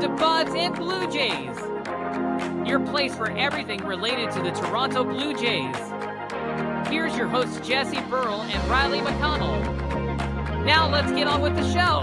to Buds and Blue Jays, your place for everything related to the Toronto Blue Jays. Here's your hosts Jesse Burrell and Riley McConnell. Now let's get on with the show.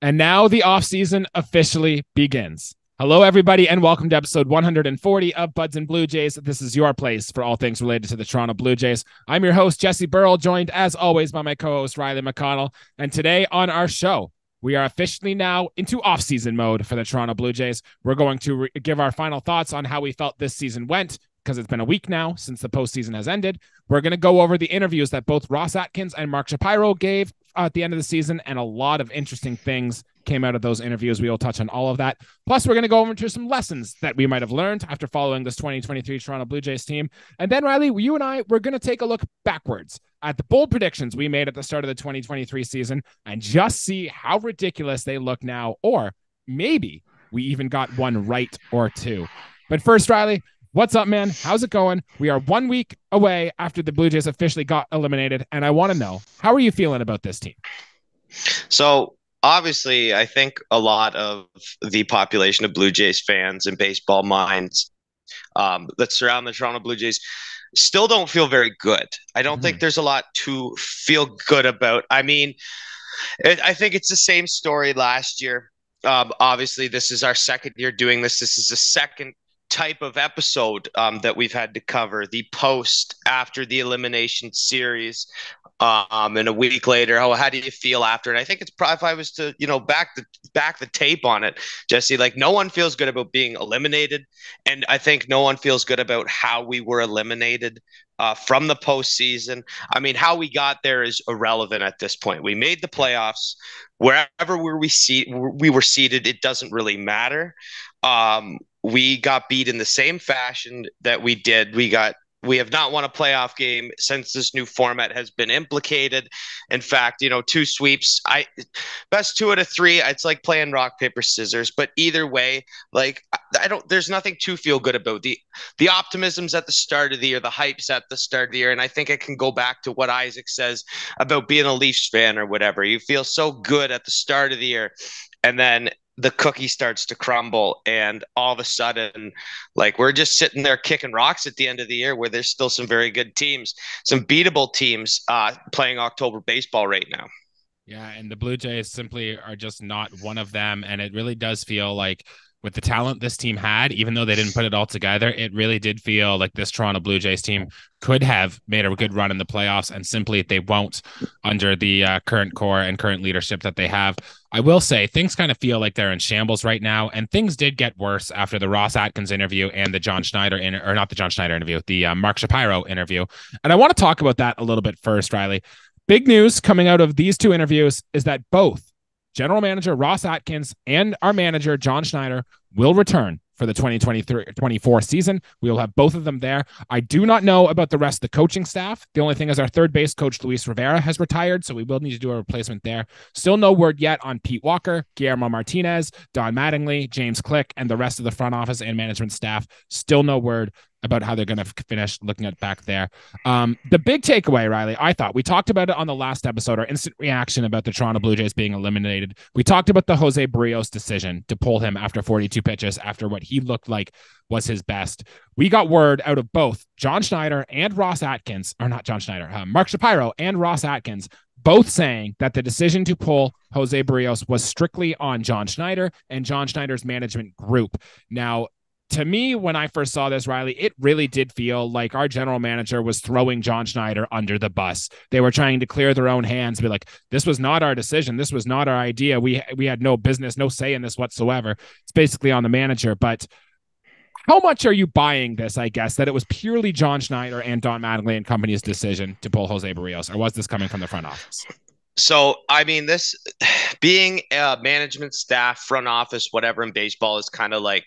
And now the offseason officially begins. Hello, everybody, and welcome to episode 140 of Buds and Blue Jays. This is your place for all things related to the Toronto Blue Jays. I'm your host, Jesse Burrell, joined as always by my co-host, Riley McConnell. And today on our show, we are officially now into off-season mode for the Toronto Blue Jays. We're going to give our final thoughts on how we felt this season went, because it's been a week now since the postseason has ended. We're going to go over the interviews that both Ross Atkins and Mark Shapiro gave at the end of the season, and a lot of interesting things came out of those interviews. We will touch on all of that. Plus, we're going to go over to some lessons that we might have learned after following this 2023 Toronto Blue Jays team. And then, Riley, you and I, we're going to take a look backwards at the bold predictions we made at the start of the 2023 season and just see how ridiculous they look now, or maybe we even got one right or two. But first, Riley, what's up, man? How's it going? We are 1 week away after the Blue Jays officially got eliminated, and I want to know, how are you feeling about this team? So, obviously, I think a lot of the population of Blue Jays fans and baseball minds that surround the Toronto Blue Jays still don't feel very good. I don't think there's a lot to feel good about. I mean, I think it's the same story last year. Obviously, this is our second year doing this. This is the second type of episode that we've had to cover, the post after the elimination series, and a week later, how do you feel after? And I think it's probably, if I was to back the tape on it, Jesse, like, no one feels good about being eliminated, and I think no one feels good about how we were eliminated from the postseason. I mean, how we got there is irrelevant at this point. We made the playoffs. Wherever we were seated, it doesn't really matter. We got beat in the same fashion that we did. We have not won a playoff game since this new format has been implicated. In fact, 2 sweeps, best 2 out of 3. It's like playing rock, paper, scissors. But either way, like, there's nothing to feel good about. The optimism's at the start of the year, the hype's at the start of the year. And I think it can go back to what Isaac says about being a Leafs fan or whatever. You feel so good at the start of the year, and then the cookie starts to crumble, and all of a sudden, like, we're just sitting there kicking rocks at the end of the year, where there's still some very good teams, some beatable teams playing October baseball right now. Yeah, and the Blue Jays simply are just not one of them, and it really does feel like, with the talent this team had, even though they didn't put it all together, it really did feel like this Toronto Blue Jays team could have made a good run in the playoffs, and simply they won't under the current core and current leadership that they have. I will say things kind of feel like they're in shambles right now, and things did get worse after the Ross Atkins interview and the John Schneider the Mark Shapiro interview. And I want to talk about that a little bit first, Riley. Big news coming out of these 2 interviews is that both General Manager Ross Atkins and our manager John Schneider will return for the 2023-24 season. We will have both of them there. I do not know about the rest of the coaching staff. The only thing is our third base coach, Luis Rivera, has retired, so we will need to do a replacement there. Still no word yet on Pete Walker, Guillermo Martinez, Don Mattingly, James Click, and the rest of the front office and management staff. Still no word about how they're going to finish looking at back there. The big takeaway, Riley, I thought we talked about it on the last episode, our instant reaction about the Toronto Blue Jays being eliminated. We talked about the Jose Barrios decision to pull him after 42 pitches, after what he looked like was his best. We got word out of both John Schneider and Ross Atkins, or not John Schneider, Mark Shapiro and Ross Atkins, both saying that the decision to pull Jose Barrios was strictly on John Schneider and John Schneider's management group. Now, to me, when I first saw this, Riley, it really did feel like our general manager was throwing John Schneider under the bus. They were trying to clear their own hands, be like, this was not our decision. This was not our idea. We had no business, no say in this whatsoever. It's basically on the manager. But how much are you buying this, I guess, that it was purely John Schneider and Don Mattingly and company's decision to pull Jose Barrios, or was this coming from the front office? So, I mean, this being a management staff, front office, whatever in baseball is kind of like,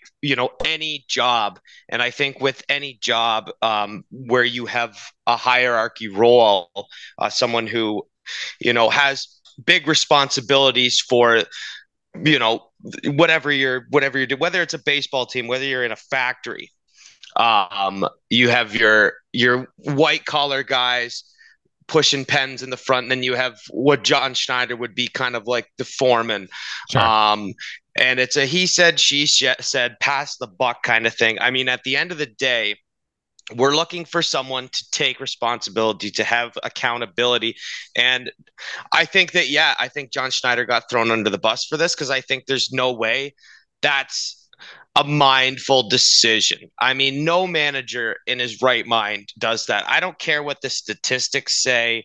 any job. And I think with any job where you have a hierarchy role, someone who, has big responsibilities for, whatever you're doing, whether it's a baseball team, whether you're in a factory, you have your white collar guys, pushing pens in the front, and then you have what John Schneider would be kind of like the foreman. Sure. And it's a he said, she said, pass the buck kind of thing. I mean, at the end of the day, we're looking for someone to take responsibility, to have accountability. And I think that, I think John Schneider got thrown under the bus for this, because I think there's no way that's a mindful decision. I mean, no manager in his right mind does that. I don't care what the statistics say.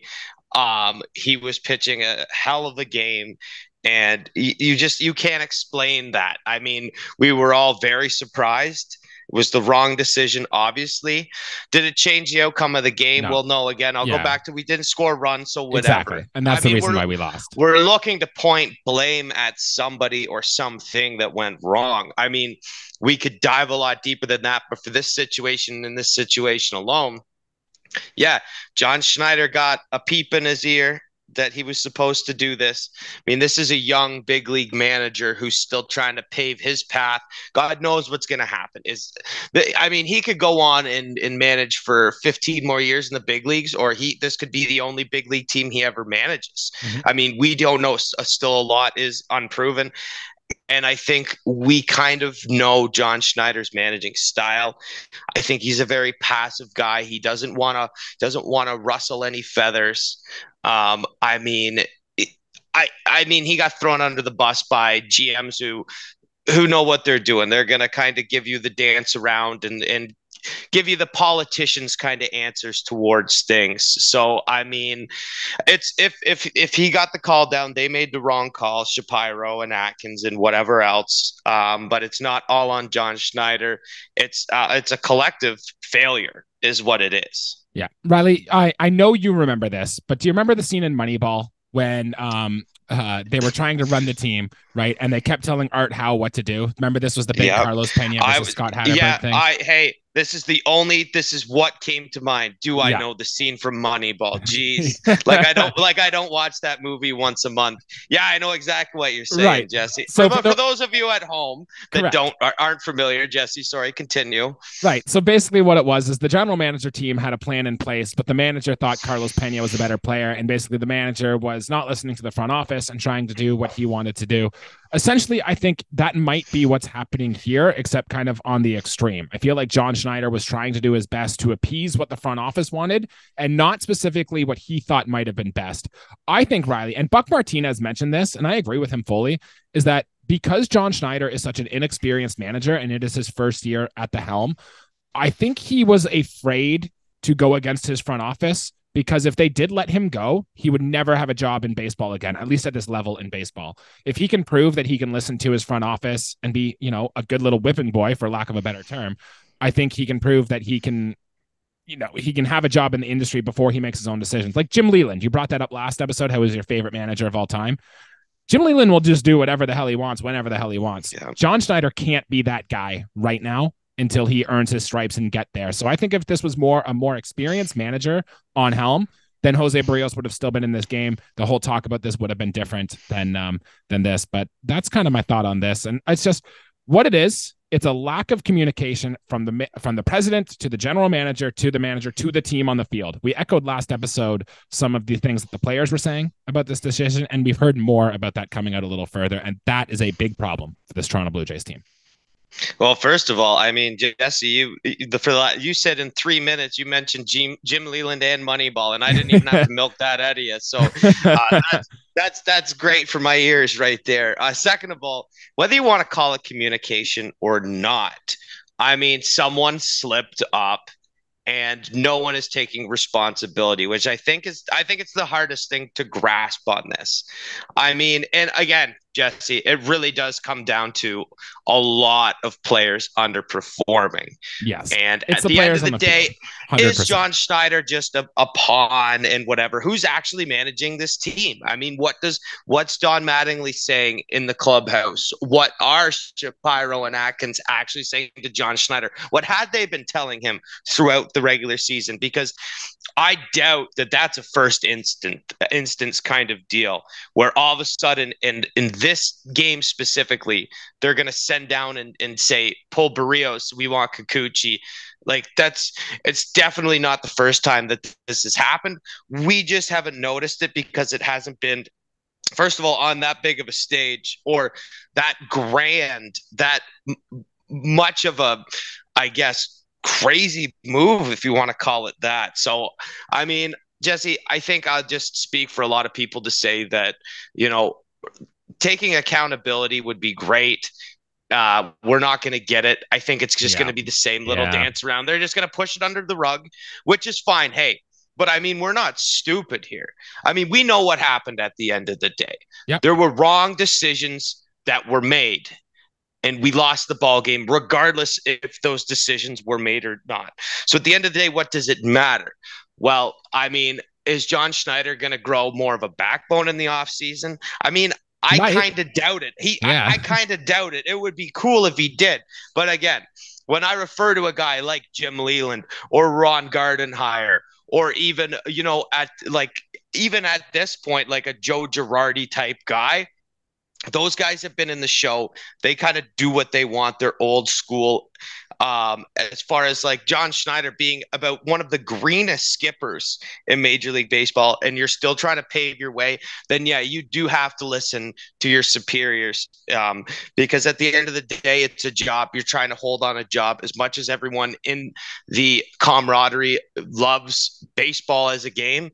He was pitching a hell of a game, and you can't explain that. I mean, we were all very surprised. It was the wrong decision, obviously. Did it change the outcome of the game? No. Well, no. Again, I'll go back to, we didn't score runs, so whatever. Exactly. And that's the reason why we lost. We're looking to point blame at somebody or something that went wrong. I mean, we could dive a lot deeper than that, but for this situation, in this situation alone, John Schneider got a peep in his ear that he was supposed to do this. I mean, this is a young big league manager who's still trying to pave his path. God knows what's going to happen. He could go on and manage for 15 more years in the big leagues, or this could be the only big league team he ever manages. Mm-hmm. I mean, we don't know. Still, a lot is unproven. And I think we kind of know John Schneider's managing style. I think he's a very passive guy. He doesn't want to rustle any feathers. I mean, he got thrown under the bus by GMs who know what they're doing. They're going to kind of give you the dance around and give you the politicians kind of answers towards things. So, I mean, it's if he got the call down, they made the wrong call, Shapiro and Atkins and whatever else. But it's not all on John Schneider. It's a collective failure is what it is. Yeah. Riley, I know you remember this, but do you remember the scene in Moneyball when they were trying to run the team, right? And they kept telling Art Howe what to do. Remember, this was the big Carlos Pena versus Scott Hatterberg thing? This is what came to mind. I know the scene from Moneyball? Jeez. I don't watch that movie once a month. Yeah, I know exactly what you're saying, right, Jesse. So for those of you at home that aren't familiar, Jesse, sorry, continue. Right. So basically what it was is the general manager team had a plan in place, but the manager thought Carlos Pena was a better player. And basically the manager was not listening to the front office and trying to do what he wanted to do. Essentially, I think that might be what's happening here, except kind of on the extreme. I feel like John Schneider was trying to do his best to appease what the front office wanted and not specifically what he thought might have been best. I think, Riley, and Buck Martinez mentioned this, and I agree with him fully, is that because John Schneider is such an inexperienced manager and it is his first year at the helm, I think he was afraid to go against his front office, because if they did let him go, he would never have a job in baseball again, at least at this level in baseball. If he can prove that he can listen to his front office and be, a good little whipping boy, for lack of a better term, I think he can prove that he can have a job in the industry before he makes his own decisions. Like Jim Leyland, you brought that up last episode, how he's your favorite manager of all time. Jim Leyland will just do whatever the hell he wants, whenever the hell he wants. Yeah. John Schneider can't be that guy right now until he earns his stripes and get there. So I think if this was a more experienced manager on helm, then Jose Barrios would have still been in this game. The whole talk about this would have been different than this. But that's kind of my thought on this. And it's just what it is. It's a lack of communication from the president to the general manager to the manager to the team on the field. We echoed last episode some of the things that the players were saying about this decision, and we've heard more about that coming out a little further. And that is a big problem for this Toronto Blue Jays team. Well, first of all, I mean, Jesse, you said in 3 minutes you mentioned Jim Leyland and Moneyball, and I didn't even have to milk that out of you. So that's great for my ears right there. Second of all, whether you want to call it communication or not, I mean, someone slipped up, and no one is taking responsibility, which I think it's the hardest thing to grasp on this. I mean, and again, Jesse, it really does come down to a lot of players underperforming. Yes. And at the end of the day, 100%. Is John Schneider just a pawn and whatever? Who's actually managing this team? I mean, what's Don Mattingly saying in the clubhouse? What are Shapiro and Atkins actually saying to John Schneider? What had they been telling him throughout the regular season? Because I doubt that that's a first instance kind of deal where all of a sudden in this game specifically, they're going to send down and say, pull Barrios, we want Kikuchi. Like it's definitely not the first time that this has happened. We just haven't noticed it because it hasn't been, first of all, on that big of a stage or that grand, that much of a, I guess, crazy move, if you want to call it that. So, I mean, Jesse, I think I'll just speak for a lot of people to say that, taking accountability would be great. We're not going to get it. I think it's just going to be the same little dance around. They're just going to push it under the rug, which is fine. Hey, but I mean, we're not stupid here. I mean, we know what happened at the end of the day. Yep. There were wrong decisions that were made, and we lost the ball game, regardless if those decisions were made or not. So at the end of the day, what does it matter? Well, I mean, is John Schneider going to grow more of a backbone in the offseason? I mean, I kind of doubt it. I kind of doubt it. It would be cool if he did. But again, when I refer to a guy like Jim Leland or Ron Gardenhire, or even, even at this point, like a Joe Girardi type guy, those guys have been in the show. They kind of do what they want. They're old school. As far as like John Schneider being about one of the greenest skippers in Major League Baseball, and you're still trying to pave your way, then yeah, you do have to listen to your superiors, because at the end of the day, it's a job. You're trying to hold on a job. As much as everyone in the camaraderie loves baseball as a game,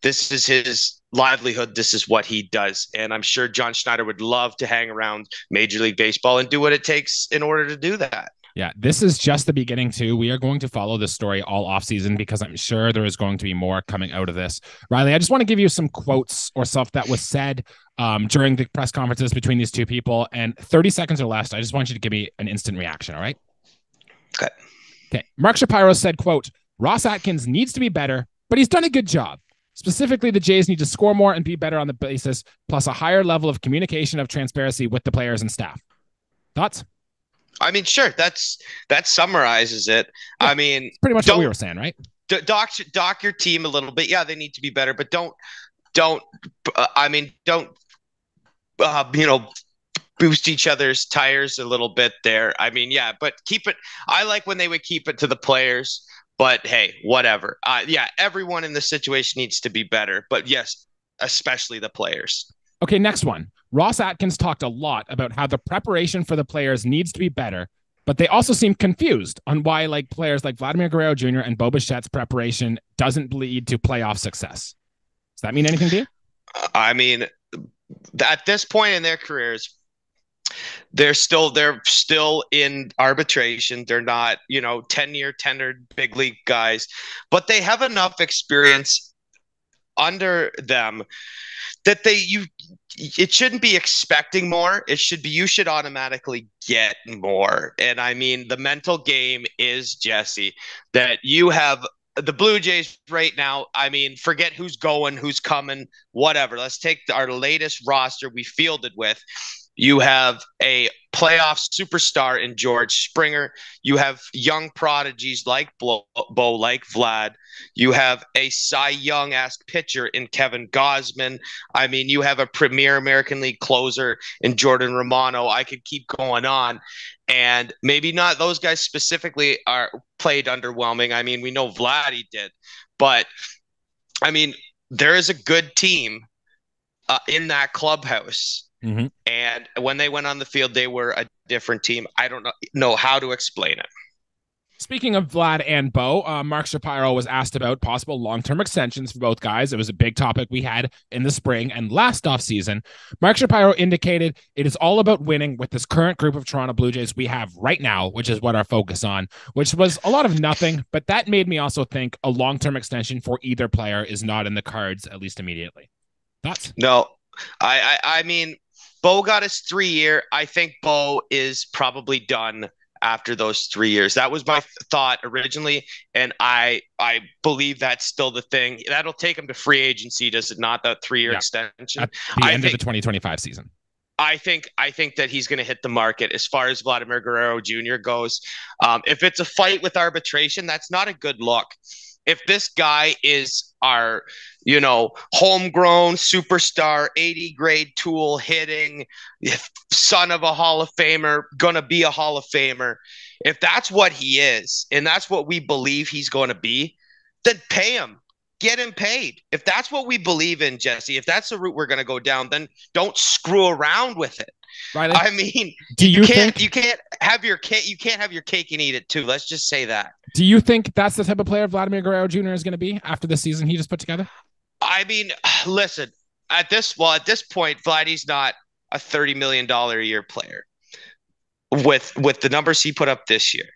this is his livelihood. This is what he does. And I'm sure John Schneider would love to hang around Major League Baseball and do what it takes in order to do that. Yeah, this is just the beginning too. We are going to follow this story all offseason because I'm sure there is going to be more coming out of this. Riley, I just want to give you some quotes or stuff that was said during the press conferences between these two people. And 30 seconds or less, I just want you to give me an instant reaction, all right? Okay. Mark Shapiro said, quote, Ross Atkins needs to be better, but he's done a good job. Specifically, the Jays need to score more and be better on the basis, plus a higher level of communication of transparency with the players and staff. Thoughts? I mean, sure. That summarizes it. Yeah, I mean, it's pretty much what we were saying, right? Dock your team a little bit. Yeah, they need to be better, but don't boost each other's tires a little bit there. I mean, yeah, but keep it. I like when they would keep it to the players. But hey, whatever. Yeah, everyone in the situation needs to be better. But yes, especially the players. Okay, next one. Ross Atkins talked a lot about how the preparation for the players needs to be better, but they also seem confused on why players like Vladimir Guerrero Jr. and Bo Bichette's preparation doesn't lead to playoff success. Does that mean anything to you? I mean, at this point in their careers, they're still in arbitration. They're not, 10-year tenured big league guys, but they have enough experience under them that it shouldn't be expecting more. It should be, you should automatically get more. And I mean, the mental game is, Jesse, that you have the Blue Jays right now. I mean, forget who's going, who's coming, whatever. Let's take our latest roster we fielded with. You have a playoff superstar in George Springer. You have young prodigies like Bo, like Vlad. You have a Cy Young-esque pitcher in Kevin Gausman. I mean, you have a premier American League closer in Jordan Romano. I could keep going on. And maybe not those guys specifically are played underwhelming. I mean, we know Vladdy did. But, I mean, there is a good team in that clubhouse. Mm-hmm. And when they went on the field, they were a different team. I don't know how to explain it. Speaking of Vlad and Bo, Mark Shapiro was asked about possible long-term extensions for both guys. It was a big topic we had in the spring and last offseason. Mark Shapiro indicated it is all about winning with this current group of Toronto Blue Jays we have right now, which is what our focus on, which was a lot of nothing. But that made me also think a long-term extension for either player is not in the cards, at least immediately. Thoughts? No, I mean, Bo got his 3-year. I think Bo is probably done after those 3 years. That was my thought originally, and I believe that's still the thing. That'll take him to free agency, does it not? That 3-year extension at the end of the 2025 season. I think that he's going to hit the market. As far as Vladimir Guerrero Jr. goes, if it's a fight with arbitration, that's not a good look. if this guy is our, homegrown superstar, 80 grade tool hitting, son of a Hall of Famer, gonna be a Hall of Famer. If that's what he is, and that's what we believe he's going to be, then pay him. Get him paid. If that's what we believe in, Jesse, if that's the route we're going to go down, then don't screw around with it. Right. I mean, do you can't have your cake and eat it too. Let's just say that. Do you think that's the type of player Vladimir Guerrero Jr. is going to be after the season he just put together? I mean, listen, at this point, Vladdy's not a $30 million a year player with the numbers he put up this year.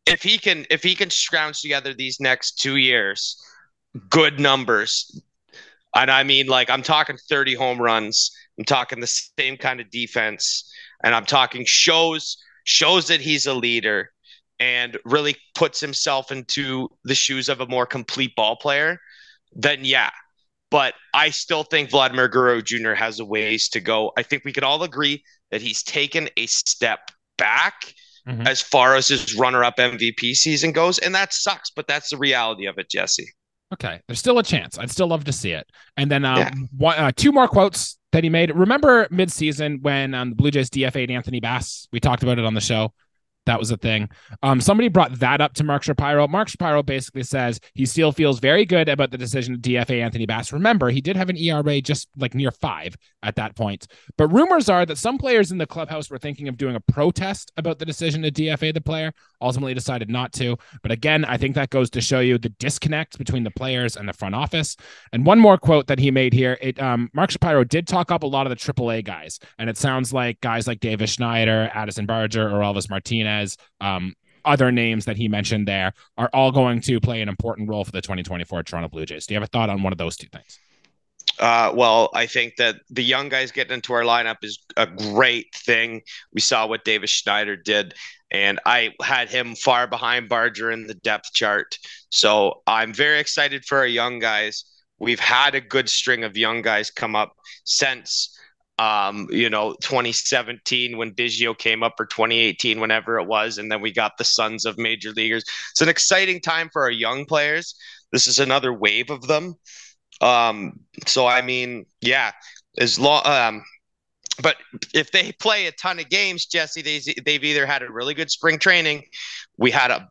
If he can scrounge together these next 2 years, good numbers. And I mean, like, I'm talking 30 home runs. I'm talking the same kind of defense. And I'm talking shows that he's a leader and really puts himself into the shoes of a more complete ball player, then yeah. But I still think Vladimir Guerrero Jr. has a ways to go. I think we could all agree that he's taken a step back as far as his runner-up MVP season goes. And that sucks, but that's the reality of it, Jesse. Okay, there's still a chance. I'd still love to see it. And then two more quotes that he made. Remember mid-season when the Blue Jays DFA'd Anthony Bass? We talked about it on the show. That was a thing. Somebody brought that up to Mark Shapiro. Mark Shapiro basically says he still feels very good about the decision to DFA Anthony Bass. Remember, he did have an ERA just like near 5 at that point. But rumors are that some players in the clubhouse were thinking of doing a protest about the decision to DFA the player, ultimately decided not to. But again, I think that goes to show you the disconnect between the players and the front office. And one more quote that he made here, Mark Shapiro did talk up a lot of the AAA guys. And it sounds like guys like Davis Schneider, Addison Barger, or Elvis Martinez, other names that he mentioned there are all going to play an important role for the 2024 Toronto Blue Jays. Do you have a thought on one of those two things? Well, I think that the young guys getting into our lineup is a great thing. We saw what Davis Schneider did, and I had him far behind Barger in the depth chart. So I'm very excited for our young guys. We've had a good string of young guys come up since 2017 when Biggio came up, or 2018, whenever it was. And then we got the sons of major leaguers. It's an exciting time for our young players. This is another wave of them. So, I mean, yeah, but if they play a ton of games, Jesse, they've either had a really good spring training, we had a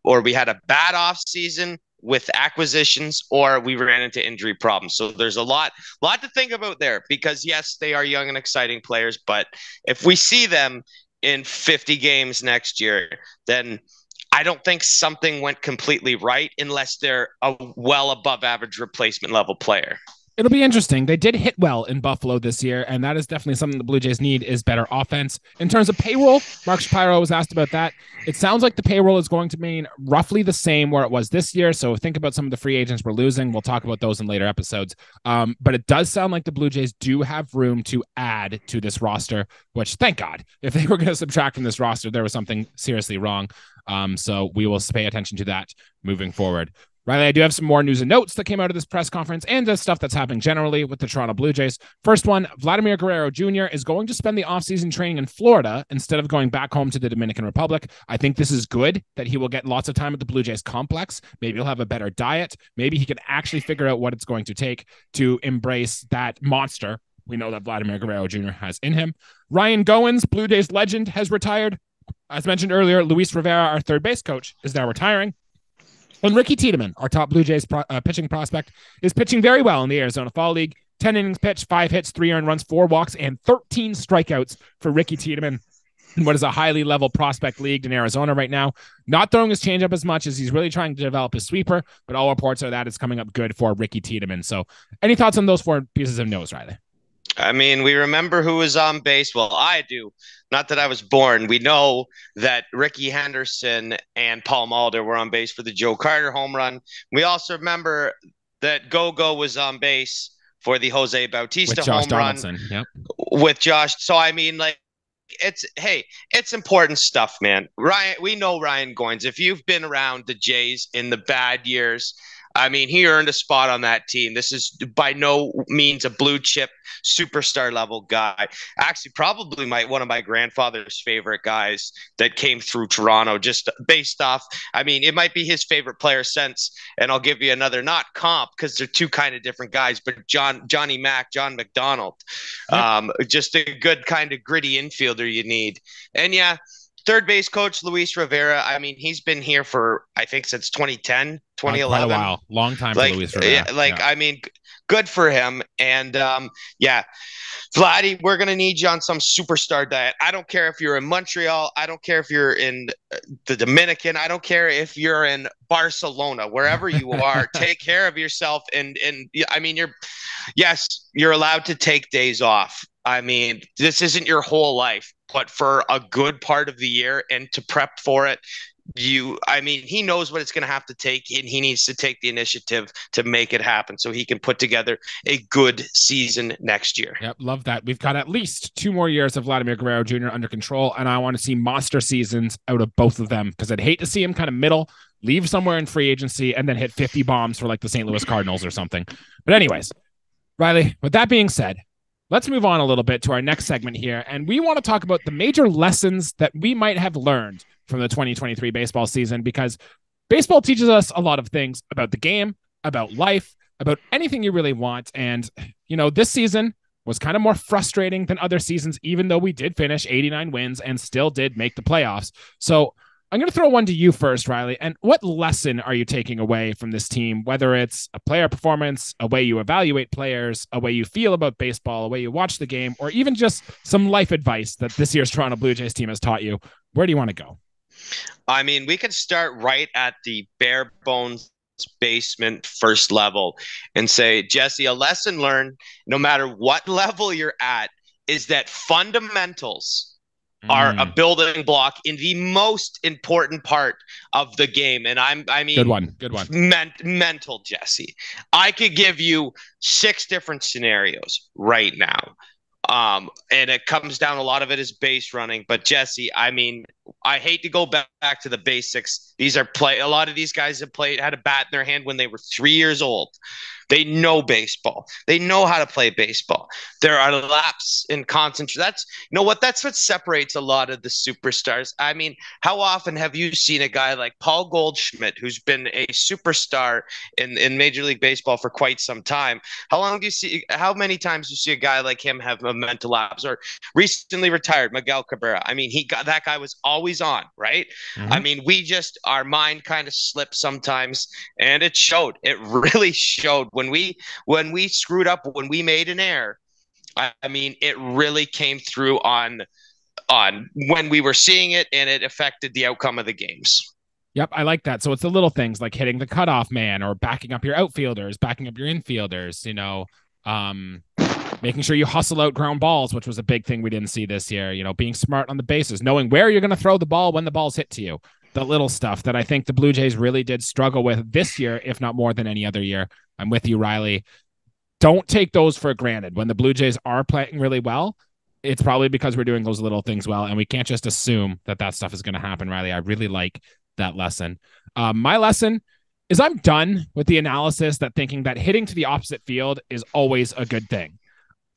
bad off season with acquisitions, or we ran into injury problems. So there's a lot to think about there, because yes, they are young and exciting players, but if we see them in 50 games next year, then I don't think something went completely right unless they're a well above average replacement level player. It'll be interesting. They did hit well in Buffalo this year, and that is definitely something the Blue Jays need, is better offense. In terms of payroll, Mark Shapiro was asked about that. It sounds like the payroll is going to mean roughly the same where it was this year. So think about some of the free agents we're losing. We'll talk about those in later episodes. But it does sound like the Blue Jays do have room to add to this roster, which, thank God. If they were going to subtract from this roster, there was something seriously wrong. So we will pay attention to that moving forward. Riley, I do have some more news and notes that came out of this press conference and the stuff that's happening generally with the Toronto Blue Jays. First one, Vladimir Guerrero Jr. is going to spend the offseason training in Florida instead of going back home to the Dominican Republic. I think this is good that he will get lots of time at the Blue Jays complex. Maybe he'll have a better diet. Maybe he can actually figure out what it's going to take to embrace that monster we know that Vladimir Guerrero Jr. has in him. Ryan Goins, Blue Jays legend, has retired. As mentioned earlier, Luis Rivera, our third base coach, is now retiring. And Ricky Tiedemann, our top Blue Jays pitching prospect, is pitching very well in the Arizona Fall League. 10 innings pitched, 5 hits, 3 earned runs, 4 walks, and 13 strikeouts for Ricky Tiedemann in what is a highly level prospect league in Arizona right now. Not throwing his changeup as much as he's really trying to develop his sweeper, but all reports are that it's coming up good for Ricky Tiedemann. So any thoughts on those 4 pieces of news, Riley? I mean, we remember who was on base. Well, I do. Not that I was born. We know that Ricky Henderson and Paul Mulder were on base for the Joe Carter home run. We also remember that Gogo was on base for the Jose Bautista home run. Yep. With Josh. So, I mean, like, it's important stuff, man. Ryan, we know Ryan Goins. If you've been around the Jays in the bad years, I mean, he earned a spot on that team. This is by no means a blue chip superstar level guy. Actually, probably one of my grandfather's favorite guys that came through Toronto, just based off. I mean, it might be his favorite player since, and I'll give you another, not comp, because they're two kind of different guys, but John McDonald. Just a good kind of gritty infielder you need. And yeah, third base coach Luis Rivera. I mean, he's been here for, I think, since 2010, 2011. Quite a while. Long time for Luis Rivera. I mean, good for him. And yeah, Vladdy, we're going to need you on some superstar diet. I don't care if you're in Montreal. I don't care if you're in the Dominican. I don't care if you're in Barcelona. Wherever you are, take care of yourself. And I mean, you're allowed to take days off. I mean, this isn't your whole life, but for a good part of the year and to prep for it, he knows what it's going to have to take, and he needs to take the initiative to make it happen so he can put together a good season next year. Yep, love that. We've got at least 2 more years of Vladimir Guerrero Jr. under control, and I want to see monster seasons out of both of them, because I'd hate to see him kind of middle, leave somewhere in free agency, and then hit 50 bombs for like the St. Louis Cardinals or something. But anyways, Riley, with that being said, let's move on a little bit to our next segment here, and we want to talk about the major lessons that we might have learned from the 2023 baseball season, because baseball teaches us a lot of things about the game, about life, about anything you really want. And, this season was kind of more frustrating than other seasons, even though we did finish 89 wins and still did make the playoffs. So I'm going to throw one to you first, Riley. And what lesson are you taking away from this team, whether it's a player performance, a way you evaluate players, a way you feel about baseball, a way you watch the game, or even just some life advice that this year's Toronto Blue Jays team has taught you? Where do you want to go? I mean, we could start right at the bare bones basement first level and say, Jesse, a lesson learned, no matter what level you're at, is that fundamentals are a building block in the most important part of the game. And I mean, good one. Mental, Jesse. I could give you 6 different scenarios right now. And it comes down, a lot of it is base running, but Jesse, I mean, I hate to go back to the basics. A lot of these guys have had a bat in their hand when they were 3 years old. They know baseball. They know how to play baseball. There are laps in concentration. That's what separates a lot of the superstars. I mean, how often have you seen a guy like Paul Goldschmidt, who's been a superstar in Major League Baseball for quite some time? How many times do you see a guy like him have a mental lapse? Or recently retired Miguel Cabrera. I mean, that guy was always on, right? Mm-hmm. I mean, our mind kind of slips sometimes, and it showed. It really showed. When we screwed up, when we made an error, I mean, it really came through on when we were seeing it, and it affected the outcome of the games. Yep, I like that. So it's the little things like hitting the cutoff man, or backing up your outfielders, backing up your infielders, making sure you hustle out ground balls, which was a big thing we didn't see this year, being smart on the bases, knowing where you're going to throw the ball when the ball's hit to you. The little stuff that I think the Blue Jays really did struggle with this year, if not more than any other year. I'm with you, Riley. Don't take those for granted. When the Blue Jays are playing really well, it's probably because we're doing those little things well, and we can't just assume that stuff is going to happen, Riley. I really like that lesson. My lesson is I'm done with the analysis that thinking that hitting to the opposite field is always a good thing.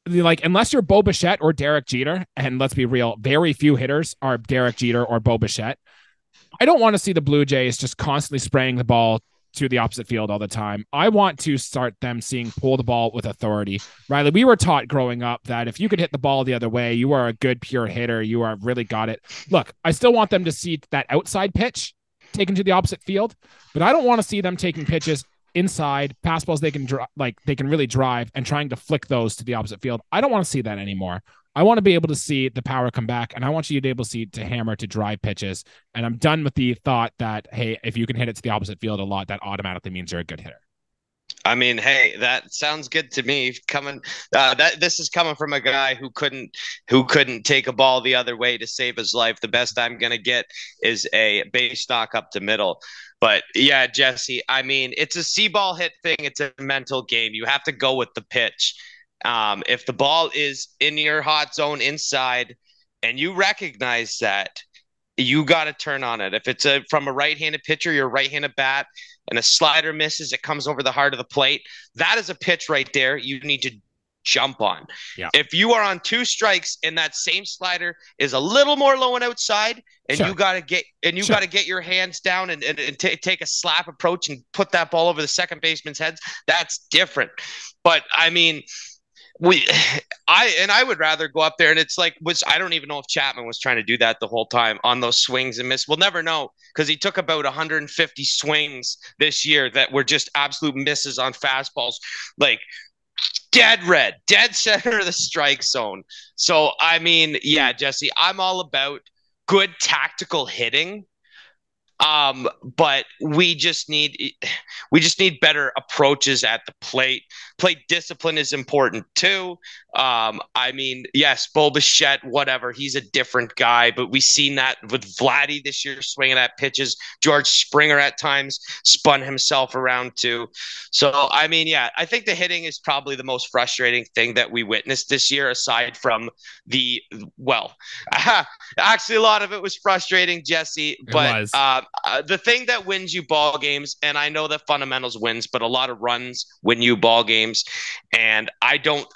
Like, unless you're Bo Bichette or Derek Jeter, and let's be real, very few hitters are Derek Jeter or Bo Bichette. I don't want to see the Blue Jays just constantly spraying the ball to the opposite field all the time. I want to start them seeing pull the ball with authority. Riley, we were taught growing up that if you could hit the ball the other way, you are a good pure hitter. You are really got it. Look, I still want them to see that outside pitch taken to the opposite field, but I don't want to see them taking pitches inside, fastballs they can really drive, and trying to flick those to the opposite field. I don't want to see that anymore. I want to be able to see the power come back, and I want you to be able to see to hammer to drive pitches. And I'm done with the thought that, hey, if you can hit it to the opposite field a lot, that automatically means you're a good hitter. I mean, hey, that sounds good to me. This is coming from a guy who couldn't take a ball the other way to save his life. The best I'm gonna get is a base knock up to middle. But yeah, Jesse, I mean, it's a C-ball hit thing. It's a mental game. You have to go with the pitch. If the ball is in your hot zone inside and you recognize that, you got to turn on it. If it's from a right-handed pitcher, your right-handed bat, and a slider misses, it comes over the heart of the plate. That is a pitch right there you need to jump on. Yeah. If you are on 2 strikes and that same slider is a little more low and outside, and you got to get your hands down and take a slap approach and put that ball over the second baseman's head, that's different. But I mean, I would rather go up there, and it's like, I don't even know if Chapman was trying to do that the whole time on those swings and miss. We'll never know, because he took about 150 swings this year that were just absolute misses on fastballs, like dead center of the strike zone. So I mean, yeah, Jesse, I'm all about good tactical hitting. But we just need better approaches at the plate. Plate discipline is important too. I mean, yes, Bo Bichette, whatever, he's a different guy, but we've seen that with Vladdy this year, swinging at pitches. George Springer at times spun himself around too. So, I mean, yeah, I think the hitting is probably the most frustrating thing that we witnessed this year, aside from actually a lot of it was frustrating, Jesse, but the thing that wins you ball games, and I know that fundamentals wins, but a lot of runs win you ball games. And I don't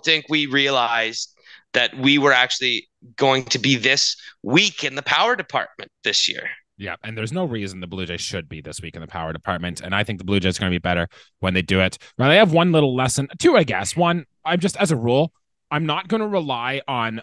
think we realized that we were actually going to be this weak in the power department this year. Yeah, and there's no reason the Blue Jays should be this week in the power department, and I think the Blue Jays are going to be better when they do it. Now, they have one little lesson, 2, I guess. One, I'm just, as a rule, I'm not going to rely on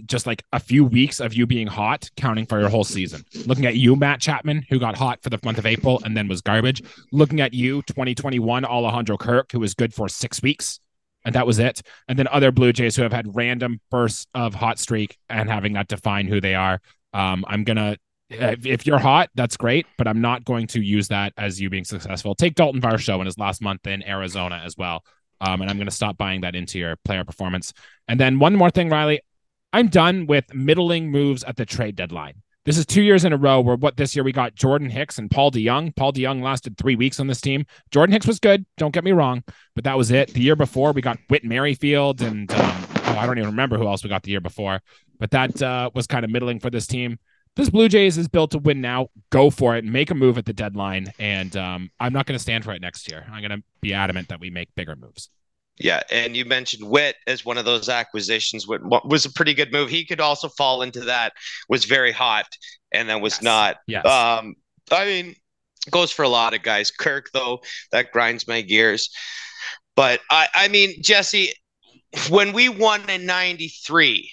just like a few weeks of you being hot counting for your whole season. Looking at you, Matt Chapman, who got hot for the month of April and then was garbage. Looking at you, 2021, Alejandro Kirk, who was good for 6 weeks, and that was it. And then other Blue Jays who have had random bursts of hot streak and having that define who they are. I'm going to, if you're hot, that's great, but I'm not going to use that as you being successful. Take Dalton Varsho in his last month in Arizona as well. And I'm going to stop buying that into your player performance. And then one more thing, Riley, I'm done with middling moves at the trade deadline. This is 2 years in a row where this year we got Jordan Hicks and Paul DeJong. Paul DeJong lasted 3 weeks on this team. Jordan Hicks was good, don't get me wrong, but that was it. The year before we got Whit Merrifield and I don't even remember who else we got the year before, but that was kind of middling for this team. This Blue Jays is built to win now. Go for it. Make a move at the deadline. And I'm not going to stand for it next year. I'm going to be adamant that we make bigger moves. Yeah, and you mentioned Whit as one of those acquisitions. Whit was a pretty good move. He could also fall into that, was very hot, and then was not. Yes. I mean, goes for a lot of guys. Kirk, though, that grinds my gears. But, I mean, Jesse, when we won in 93,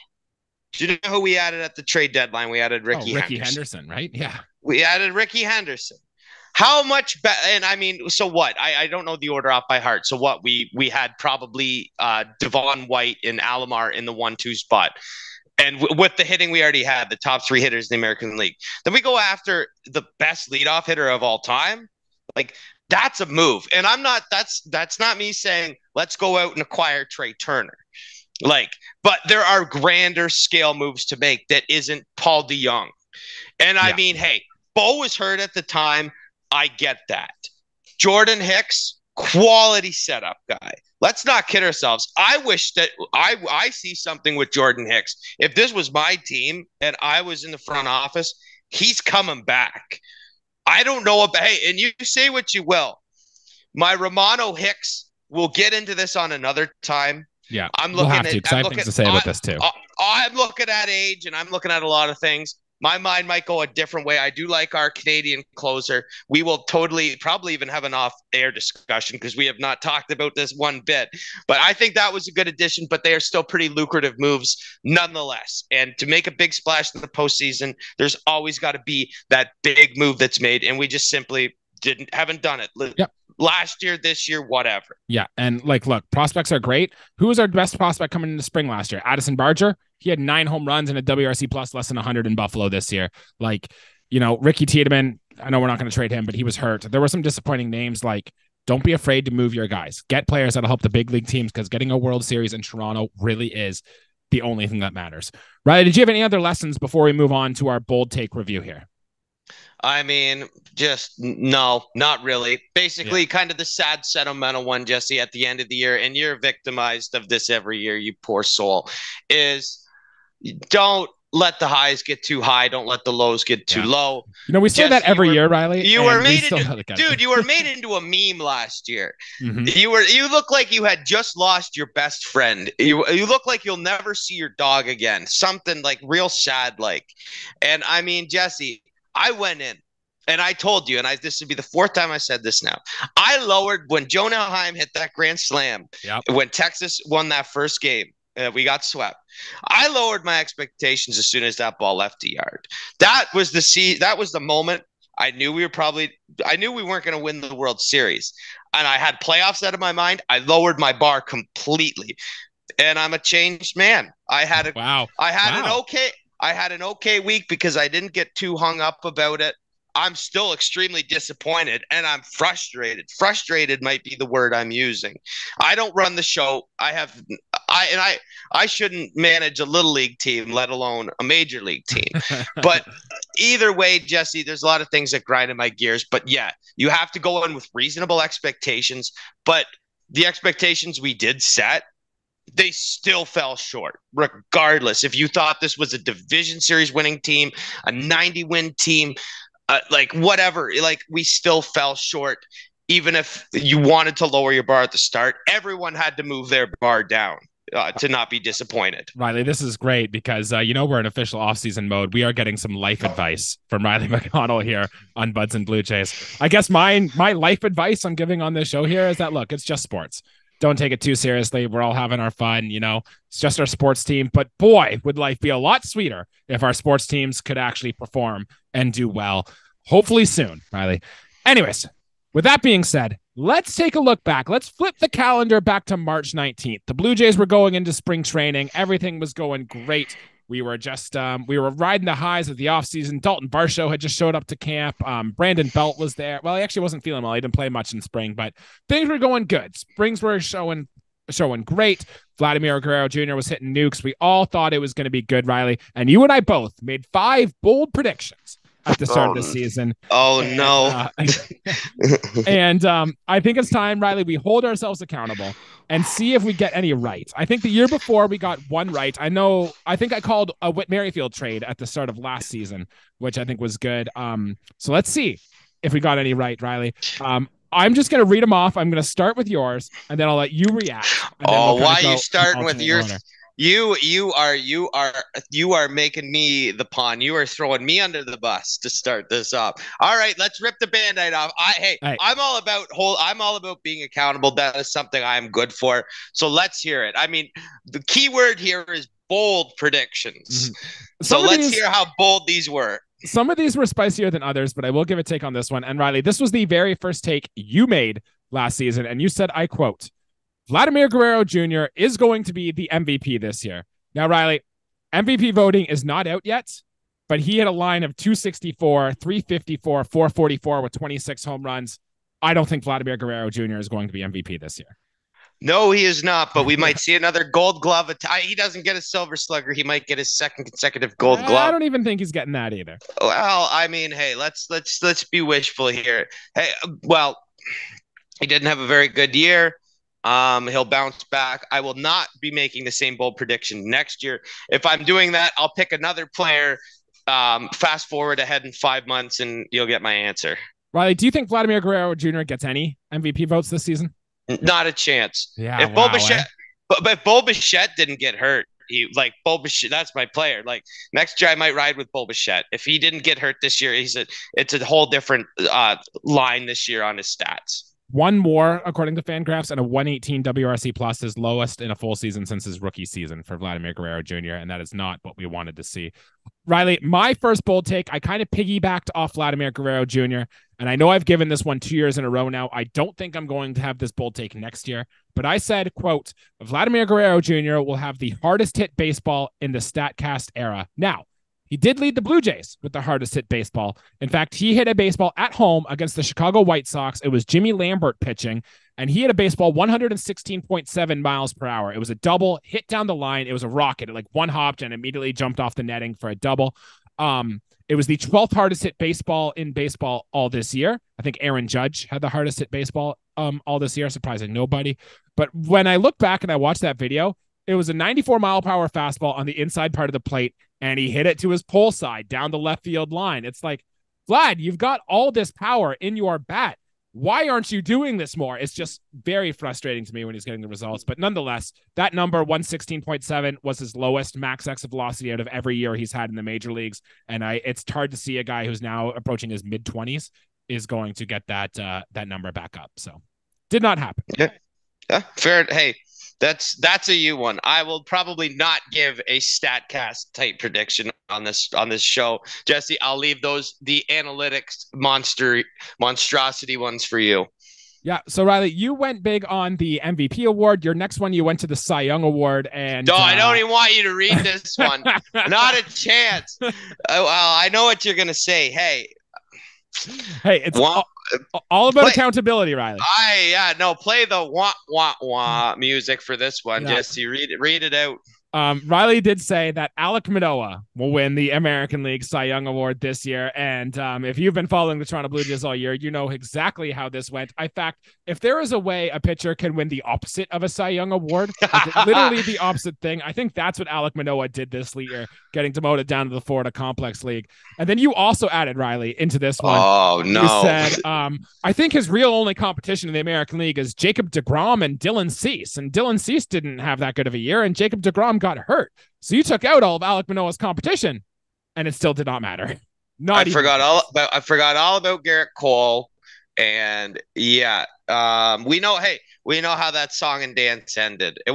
do you know who we added at the trade deadline? We added Ricky Henderson, right? Yeah. We added Ricky Henderson. How much better? And I mean, so what? I don't know the order off by heart. So what? We had probably Devon White and Alomar in the 1-2 spot. And with the hitting we already had, the top 3 hitters in the American League. Then we go after the best leadoff hitter of all time. Like, that's a move. And that's not me saying, let's go out and acquire Trey Turner. Like, but there are grander scale moves to make that isn't Paul DeJong. And I mean, hey, Bo was hurt at the time. I get that. Jordan Hicks, quality setup guy. Let's not kid ourselves. I wish that I see something with Jordan Hicks. If this was my team and I was in the front office, he's coming back. I don't know about, hey, and you say what you will. My Romano Hicks, we'll get into this on another time. Yeah, I'm looking at I have things to say about this too. I'm looking at age and I'm looking at a lot of things. My mind might go a different way. I do like our Canadian closer. We will probably even have an off-air discussion because we have not talked about this one bit. But I think that was a good addition, but they are still pretty lucrative moves nonetheless. And to make a big splash in the postseason, there's always got to be that big move that's made, and we just simply haven't done it. Yep. Last year, this year, whatever. Yeah, and look, prospects are great. Who was our best prospect coming into spring last year? Addison Barger. He had 9 home runs and a WRC plus less than 100 in Buffalo this year. Like, Ricky Tiedemann, I know we're not going to trade him, but he was hurt. There were some disappointing names. Like, don't be afraid to move your guys. Get players that'll help the big league teams, because getting a World Series in Toronto really is the only thing that matters. Riley, did you have any other lessons before we move on to our bold take review here? I mean, just no, not really. Basically, kind of the sad, sentimental one, Jesse, at the end of the year, and you're victimized of this every year, you poor soul, is don't let the highs get too high. Don't let the lows get too low. We say that every year, Riley. You were made into, dude. You were made into a meme last year. Mm-hmm. You look like you had just lost your best friend. You look like you'll never see your dog again. Something like real sad, like. And I mean, Jesse, I went in. And I told you, and this would be the fourth time I said this now. I lowered when Jonah Heim hit that grand slam. Yep. When Texas won that first game, we got swept. I lowered my expectations as soon as that ball left the yard. That was the moment I knew we weren't going to win the World Series, and I had playoffs out of my mind. I lowered my bar completely, and I'm a changed man. I had an okay week because I didn't get too hung up about it. I'm still extremely disappointed, and I'm frustrated. Frustrated might be the word I'm using. I don't run the show. I shouldn't manage a little league team, let alone a major league team. But either way, Jesse, there's a lot of things that grind in my gears. But yeah, you have to go in with reasonable expectations. But the expectations we did set, they still fell short, regardless. If you thought this was a division series winning team, a 90-win team, like whatever, like we still fell short. Even if you wanted to lower your bar at the start, everyone had to move their bar down to not be disappointed. Riley, this is great because, we're in official offseason mode. We are getting some life advice from Riley McConnell here on Buds and Blue Jays. I guess my life advice I'm giving on this show here is that, look, it's just sports. Don't take it too seriously. We're all having our fun. It's just our sports team. But boy, would life be a lot sweeter if our sports teams could actually perform and do well. Hopefully soon, Riley. Anyways, with that being said, let's take a look back. Let's flip the calendar back to March 19th. The Blue Jays were going into spring training. Everything was going great. We were just we were riding the highs of the offseason. Dalton Varsho had just showed up to camp. Brandon Belt was there. Well, he actually wasn't feeling well. He didn't play much in spring, but things were going good. Springs were showing great. Vladimir Guerrero Jr. was hitting nukes. We all thought it was going to be good, Riley. And you and I both made 5 bold predictions at the start of the season. And I think it's time, Riley, we hold ourselves accountable and see if we get any right. I think the year before we got one right. I think I called a Whit Merrifield trade at the start of last season, which I think was good. So let's see if we got any right, Riley. I'm just going to read them off. I'm going to start with yours, and then I'll let you react. Why are you starting with yours? You are making me the pawn. You are throwing me under the bus to start this off. All right, let's rip the Band-Aid off. I'm all about being accountable. That is something I am good for. So let's hear it. I mean, the key word here is bold predictions. Mm-hmm. So let's hear how bold these were. Some of these were spicier than others, but I will give a take on this one. And Riley, this was the very first take you made last season, and you said, I quote, Vladimir Guerrero Jr. is going to be the MVP this year. Now, Riley, MVP voting is not out yet, but he had a line of 264, 354, 444 with 26 home runs. I don't think Vladimir Guerrero Jr. is going to be MVP this year. No, he is not, but we might see another Gold Glove. He doesn't get a Silver Slugger. He might get his second consecutive Gold Glove. I don't even think he's getting that either. Well, I mean, hey, let's be wishful here. Hey, well, he didn't have a very good year. He'll bounce back. I will not be making the same bold prediction next year. If I'm doing that, I'll pick another player. Fast forward ahead in 5 months, and you'll get my answer. Riley, do you think Vladimir Guerrero Jr. gets any MVP votes this season? Not a chance. Yeah. If Bo Bichette didn't get hurt, Bo Bichette, that's my player. Like next year, I might ride with Bo Bichette. If he didn't get hurt this year, it's a whole different line this year on his stats. One more, according to Fangraphs, and a 118 WRC plus, his lowest in a full season since his rookie season for Vladimir Guerrero Jr., and that is not what we wanted to see. Riley, my first bold take, I kind of piggybacked off Vladimir Guerrero Jr., and I know I've given this one 2 years in a row now. I don't think I'm going to have this bold take next year, but I said, quote, Vladimir Guerrero Jr. will have the hardest hit baseball in the StatCast era. Now, he did lead the Blue Jays with the hardest hit baseball. In fact, he hit a baseball at home against the Chicago White Sox. It was Jimmy Lambert pitching, and he hit a baseball 116.7 miles per hour. It was a double, hit down the line. It was a rocket. It one hopped and immediately jumped off the netting for a double. It was the 12th hardest hit baseball in baseball all this year. I think Aaron Judge had the hardest hit baseball all this year, surprising nobody. But when I look back and I watched that video, it was a 94 mile per hour fastball on the inside part of the plate. and he hit it to his pole side down the left field line. It's like, Vlad, you've got all this power in your bat. Why aren't you doing this more? It's just very frustrating to me when he's getting the results. But nonetheless, that number 116.7 was his lowest max exit velocity out of every year he's had in the major leagues. And it's hard to see a guy who's now approaching his mid-20s is going to get that number back up. So did not happen. Yeah, fair. Hey, that's a you one. I will probably not give a StatCast type prediction on this show, Jesse. I'll leave the analytics monstrosity ones for you. Yeah. So Riley, you went big on the MVP award. Your next one, you went to the Cy Young award, and no, I don't even want you to read this one. Not a chance. Well, I know what you're gonna say. Hey, it's all about accountability, Riley. Play the wah wah wah music for this one. Yeah. Jesse, read it out. Riley did say that Alek Manoah will win the American League Cy Young Award this year. And if you've been following the Toronto Blue Jays all year, you know exactly how this went. In fact, if there is a way a pitcher can win the opposite of a Cy Young Award, like literally the opposite thing, I think that's what Alek Manoah did this year, getting demoted down to the Florida Complex League. And then you also added, Riley, into this one. Oh, no. You said, I think his real only competition in the American League is Jacob deGrom and Dylan Cease. And Dylan Cease didn't have that good of a year, and Jacob deGrom got hurt. So you took out all of Alek Manoah's competition, and it still did not matter. I forgot all about Garrett Cole, and we know how that song and dance ended. It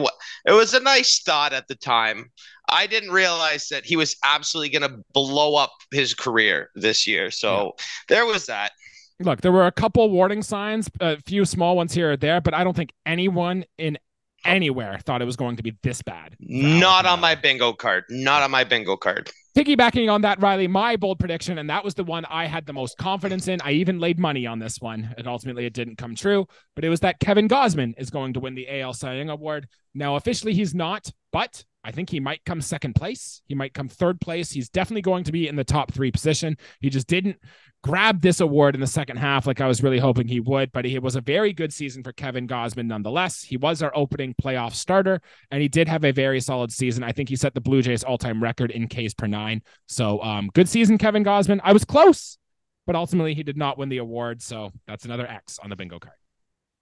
was a nice thought at the time. I didn't realize that he was absolutely going to blow up his career this year. So There was that. Look, there were a couple warning signs, a few small ones here or there, but I don't think anyone in anywhere thought it was going to be this bad. Not on my bingo card. Not on my bingo card. Piggybacking on that, Riley, my bold prediction, and that was the one I had the most confidence in. I even laid money on this one, and ultimately it didn't come true, but it was that Kevin Gausman is going to win the AL Cy Young Award. Now, officially he's not, but I think he might come second place. He might come third place. He's definitely going to be in the top 3 position. He just didn't grab this award in the second half like I was really hoping he would, but it was a very good season for Kevin Gausman nonetheless. He was our opening playoff starter, and he did have a very solid season. I think he set the Blue Jays all-time record in Ks per 9. So good season, Kevin Gausman. I was close, but ultimately he did not win the award, so that's another X on the bingo card.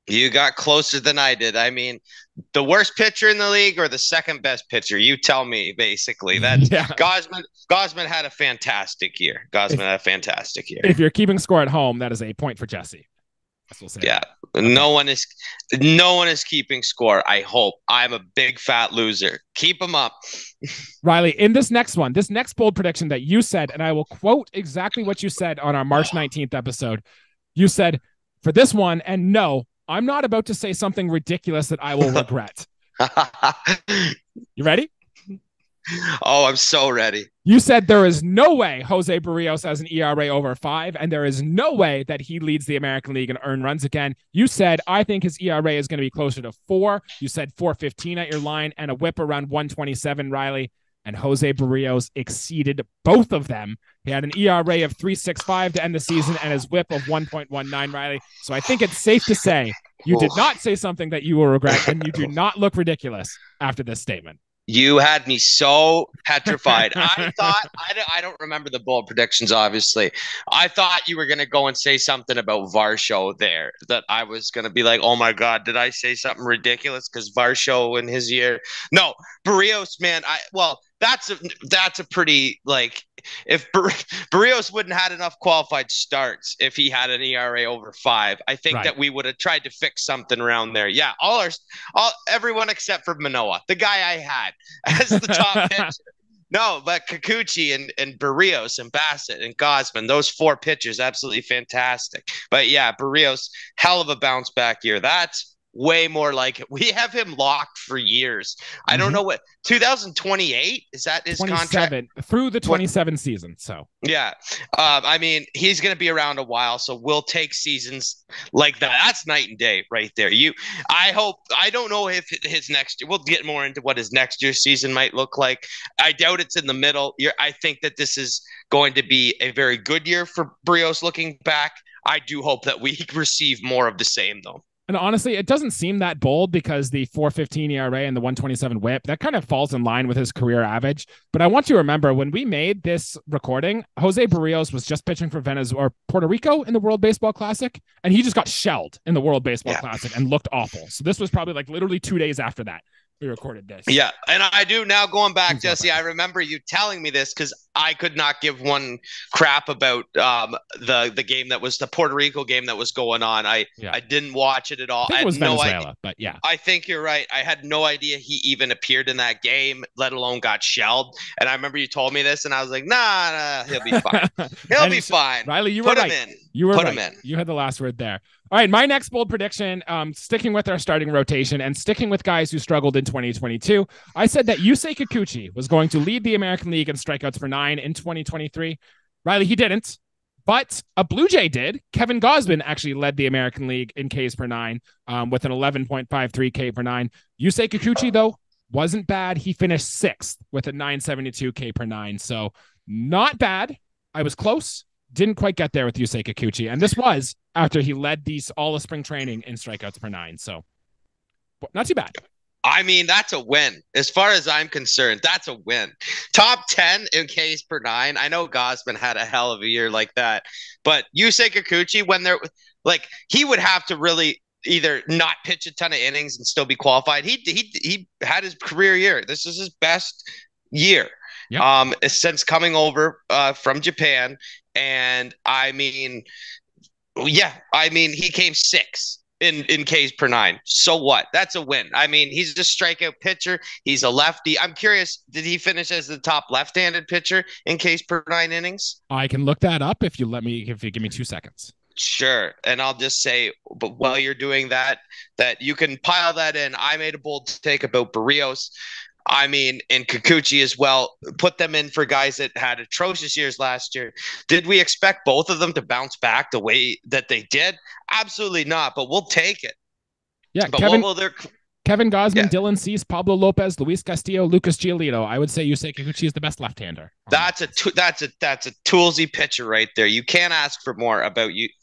You got closer than I did. I mean, the worst pitcher in the league or the second best pitcher? You tell me, basically. Gausman had a fantastic year. If you're keeping score at home, that is a point for Jesse. We'll say yeah. That. No one is keeping score. I hope. I'm a big fat loser. Keep them up. Riley, in this next bold prediction that you said, and I will quote exactly what you said on our March 19th episode. You said, for this one, and no, I'm not about to say something ridiculous that I will regret. You ready? Oh, I'm so ready. You said there is no way Jose Barrios has an ERA over 5, and there is no way that he leads the American League in earned runs again. You said, I think his ERA is going to be closer to 4. You said 4.15 at your line and a whip around 127, Riley. And Jose Barrios exceeded both of them. He had an ERA of 3.65 to end the season and his whip of 1.19, Riley. So I think it's safe to say you did not say something that you will regret, and you do not look ridiculous after this statement. You had me so petrified. I thought, I don't remember the bold predictions, obviously. I thought you were going to go and say something about Varsho there, that I was going to be like, oh my God, did I say something ridiculous? Because Varsho in his year. No, Barrios, man, that's a pretty, like, if Barrios wouldn't had enough qualified starts if he had an ERA over 5, I think that we would have tried to fix something around there. Yeah, everyone except for Manoah, the guy I had as the top pitcher. No, but Kikuchi and Barrios and Bassett and Gausman, those 4 pitchers, absolutely fantastic. But yeah, Barrios, hell of a bounce back year. That's way more like it. We have him locked for years. I don't know what 2028 is that his contract through the 27 season. So yeah, I mean he's going to be around a while, so we'll take seasons like that. That's night and day right there. I don't know if his next year, we'll get more into what his next year's season might look like. I doubt it's in the middle. I think that this is going to be a very good year for Barrios looking back. I do hope that we receive more of the same though. And honestly, it doesn't seem that bold because the 4.15 ERA and the 127 WHIP, that kind of falls in line with his career average. But I want you to remember when we made this recording, Jose Barrios was just pitching for Venezuela or Puerto Rico in the World Baseball Classic, and he just got shelled in the World Baseball Classic and looked awful. So this was probably like literally 2 days after that we recorded this. Yeah, and I do now going back, Jesse, I remember you telling me this because I could not give one crap about the game that was the Puerto Rico game that was going on. I didn't watch it at all. I think it was no Venezuela, idea. But yeah. I think you're right. I had no idea he even appeared in that game, let alone got shelled. And I remember you told me this, and I was like, nah, he'll be fine. He'll be fine. Riley, you were right. Put him in. You were Put right. him in. You had the last word there. All right, my next bold prediction, sticking with our starting rotation and sticking with guys who struggled in 2022, I said that Yusei Kikuchi was going to lead the American League in strikeouts per nine in 2023. Riley, he didn't, but a Blue Jay did. Kevin Gausman actually led the American League in Ks per nine with an 11.53 K per nine. Yusei Kikuchi, though, wasn't bad. He finished sixth with a 972 K per nine. So not bad. I was close. Didn't quite get there with Yusei Kikuchi. And this was after he led these all of spring training in strikeouts per nine. So not too bad. I mean, that's a win. As far as I'm concerned, that's a win. Top 10 in Ks per nine. I know Gausman had a hell of a year like that. But Yusei Kikuchi, when they're like, he would have to really either not pitch a ton of innings and still be qualified. He had his career year. This is his best year. Yep. Since coming over from Japan. And I mean, he came sixth in Ks per nine. So what? That's a win. I mean, he's a strikeout pitcher. He's a lefty. I'm curious, did he finish as the top left-handed pitcher in Ks per nine innings? I can look that up if you give me 2 seconds. Sure. And I'll just say, but while you're doing that you can pile that in. I made a bold take about Barrios. I mean, and Kikuchi as well, put them in for guys that had atrocious years last year. Did we expect both of them to bounce back the way that they did? Absolutely not, but we'll take it. Yeah, but Kevin Gausman, Dylan Cease, Pablo Lopez, Luis Castillo, Lucas Giolito. I would say Yusei Kikuchi is the best left-hander. That's a toolsy pitcher right there. You can't ask for more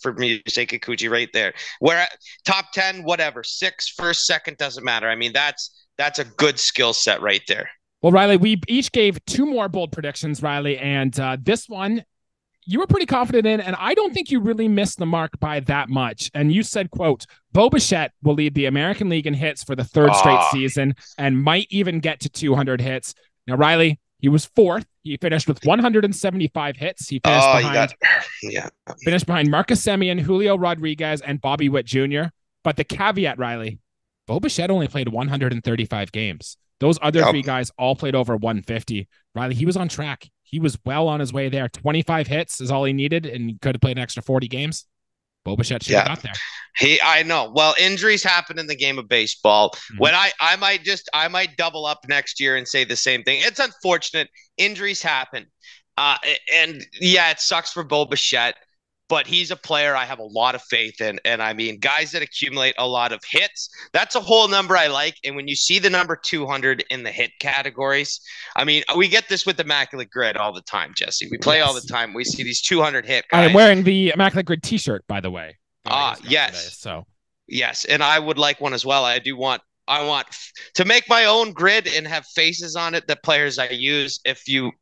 for Yusei Kikuchi right there. Where top 10, whatever, 6, first, second, doesn't matter. I mean, that's a good skill set right there. Well, Riley, we each gave 2 more bold predictions, Riley, and this one you were pretty confident in, and I don't think you really missed the mark by that much. And you said, quote, Bo Bichette will lead the American League in hits for the 3rd straight season and might even get to 200 hits. Now, Riley, he was 4th. He finished with 175 hits. He finished finished behind Marcus Semien, Julio Rodriguez, and Bobby Witt Jr. But the caveat, Riley, Bo Bichette only played 135 games. Those other 3 guys all played over 150. Riley, he was on track. He was well on his way there. 25 hits is all he needed, and he could have played an extra 40 games. Bo Bichette should have got there. I know. Well, injuries happen in the game of baseball. Mm-hmm. When I might double up next year and say the same thing. It's unfortunate. Injuries happen. And yeah, it sucks for Bo Bichette. But he's a player I have a lot of faith in. And I mean, guys that accumulate a lot of hits, that's a whole number I like. And when you see the number 200 in the hit categories, I mean, we get this with Immaculate Grid all the time, Jesse. We play all the time. We see these 200 hit guys. I'm wearing the Immaculate Grid t-shirt, by the way. Yes. Today, yes. And I would like one as well. I want to make my own grid and have faces on it that players I use. If you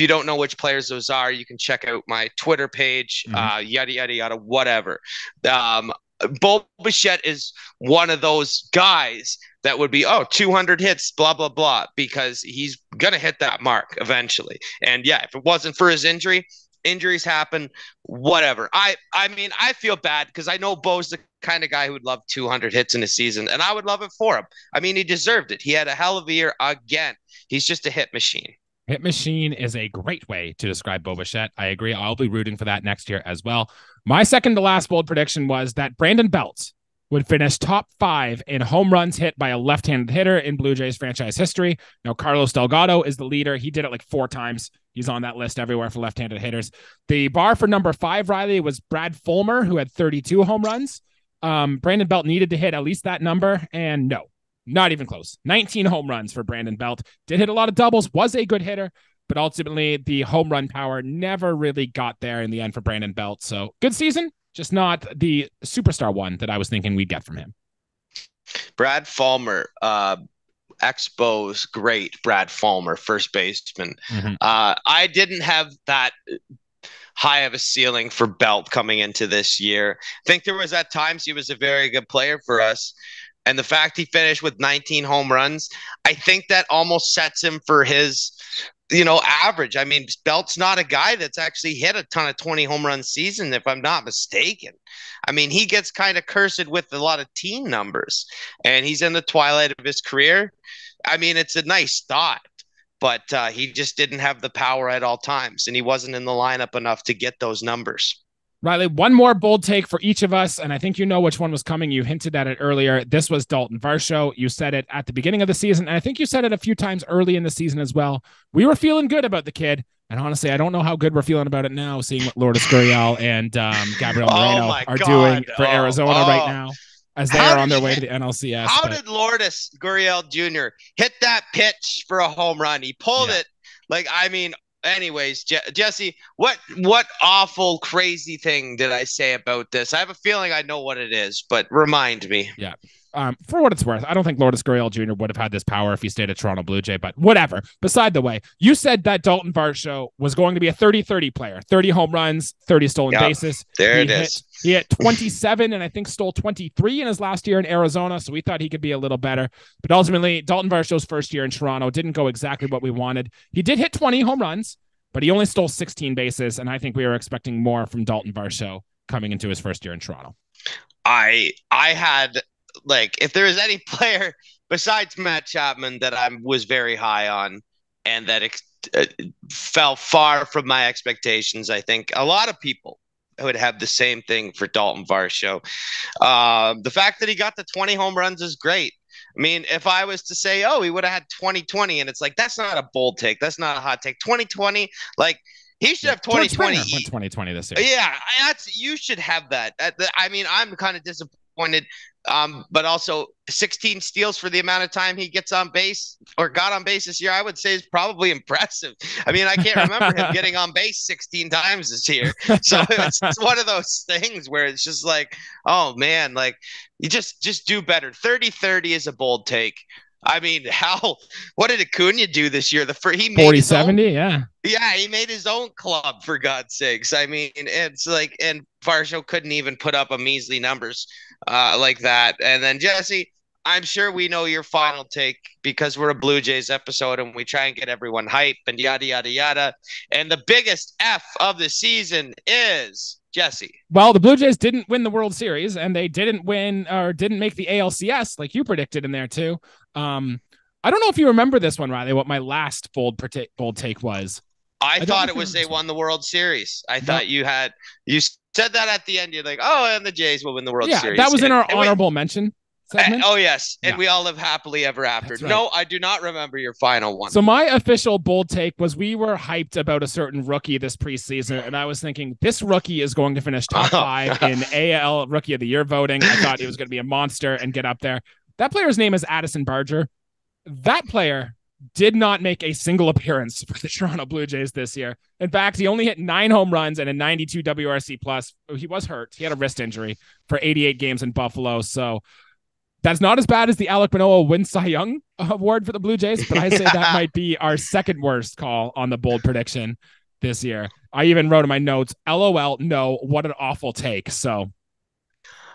don't know which players those are, you can check out my Twitter page, yada, yada, yada, whatever. Bo Bichette is one of those guys that would be, 200 hits, blah, blah, blah, because he's going to hit that mark eventually. And yeah, if it wasn't for his injuries happen, whatever. I mean, I feel bad because I know Bo's the kind of guy who would love 200 hits in a season, and I would love it for him. I mean, he deserved it. He had a hell of a year again. He's just a hit machine. Hit machine is a great way to describe Bo Bichette. I agree. I'll be rooting for that next year as well. My second to last bold prediction was that Brandon Belt would finish top 5 in home runs hit by a left-handed hitter in Blue Jays franchise history. Now, Carlos Delgado is the leader. He did it like 4 times. He's on that list everywhere for left-handed hitters. The bar for number 5, Riley, was Brad Fulmer, who had 32 home runs. Brandon Belt needed to hit at least that number, and no, not even close. 19 home runs for Brandon Belt. Did hit a lot of doubles, was a good hitter, but ultimately the home run power never really got there in the end for Brandon Belt. So good season, just not the superstar one that I was thinking we'd get from him. Brad Fulmer, Expos great Brad Fulmer, first baseman. I didn't have that high of a ceiling for Belt coming into this year. I think there was at times he was a very good player for us. And the fact he finished with 19 home runs, I think that almost sets him for his, average. I mean, Belt's not a guy that's actually hit a ton of 20 home run season, if I'm not mistaken. I mean, he gets kind of cursed with a lot of team numbers, and he's in the twilight of his career. I mean, it's a nice thought, but he just didn't have the power at all times, and he wasn't in the lineup enough to get those numbers. Riley, one more bold take for each of us, and I think you know which one was coming. You hinted at it earlier. This was Dalton Varsho. You said it at the beginning of the season, and I think you said it a few times early in the season as well. We were feeling good about the kid, and honestly, I don't know how good we're feeling about it now, seeing what Lourdes Gurriel and Gabriel Moreno are doing for Arizona right now as they are on their way to the NLCS. How did Lourdes Gurriel Jr. hit that pitch for a home run? He pulled it. Anyways, Jesse, what awful, crazy thing did I say about this? I have a feeling I know what it is, but remind me. Yeah. For what it's worth, I don't think Lourdes Gurriel Jr. would have had this power if he stayed a Toronto Blue Jay, but whatever. Beside the way, you said that Dalton Varsho was going to be a 30-30 player, 30 home runs, 30 stolen bases. There it is. He hit 27 and I think stole 23 in his last year in Arizona, so we thought he could be a little better. But ultimately, Dalton Varsho's first year in Toronto didn't go exactly what we wanted. He did hit 20 home runs, but he only stole 16 bases, and I think we were expecting more from Dalton Varsho coming into his first year in Toronto. I had, if there is any player besides Matt Chapman that I was very high on and that fell far from my expectations, I think a lot of people would have the same thing for Dalton Varsho. The fact that he got the 20 home runs is great. I mean, if I was to say, he would have had 2020, and it's like, that's not a bold take. That's not a hot take. 2020, he should have 2020. 2020 this year. Yeah, you should have that. I mean, I'm kind of disappointed, but also 16 steals for the amount of time he gets on base or got on base this year, I would say is probably impressive. I mean, I can't remember him getting on base 16 times this year. So it's one of those things where it's just like, oh man, you just do better. 30-30 is a bold take. I mean, what did Acuna do this year? He made 40-70, yeah. Yeah, he made his own club, for God's sakes. I mean, it's and Varsho couldn't even put up a measly numbers like that. And then, Jesse, I'm sure we know your final take because we're a Blue Jays episode and we try and get everyone hype and yada, yada, yada. And the biggest F of the season is, Jesse. Well, the Blue Jays didn't win the World Series, and they didn't make the ALCS like you predicted in there too. I don't know if you remember this one, Riley, what my last bold take was. I thought it was they won the World Series. I thought you said that at the end. You're like, and the Jays will win the World Series. That was in our honorable mention segment. Yes. And we all live happily ever after. Right. No, I do not remember your final one. So my official bold take was we were hyped about a certain rookie this preseason, and I was thinking this rookie is going to finish top 5 in AL Rookie of the Year voting. I thought he was going to be a monster and get up there. That player's name is Addison Barger. That player did not make a single appearance for the Toronto Blue Jays this year. In fact, he only hit 9 home runs and a 92 WRC plus. He was hurt. He had a wrist injury for 88 games in Buffalo. So that's not as bad as the Alek Manoah Win Cy Young award for the Blue Jays, but I say that might be our second worst call on the bold prediction this year. I even wrote in my notes, LOL, no, what an awful take. So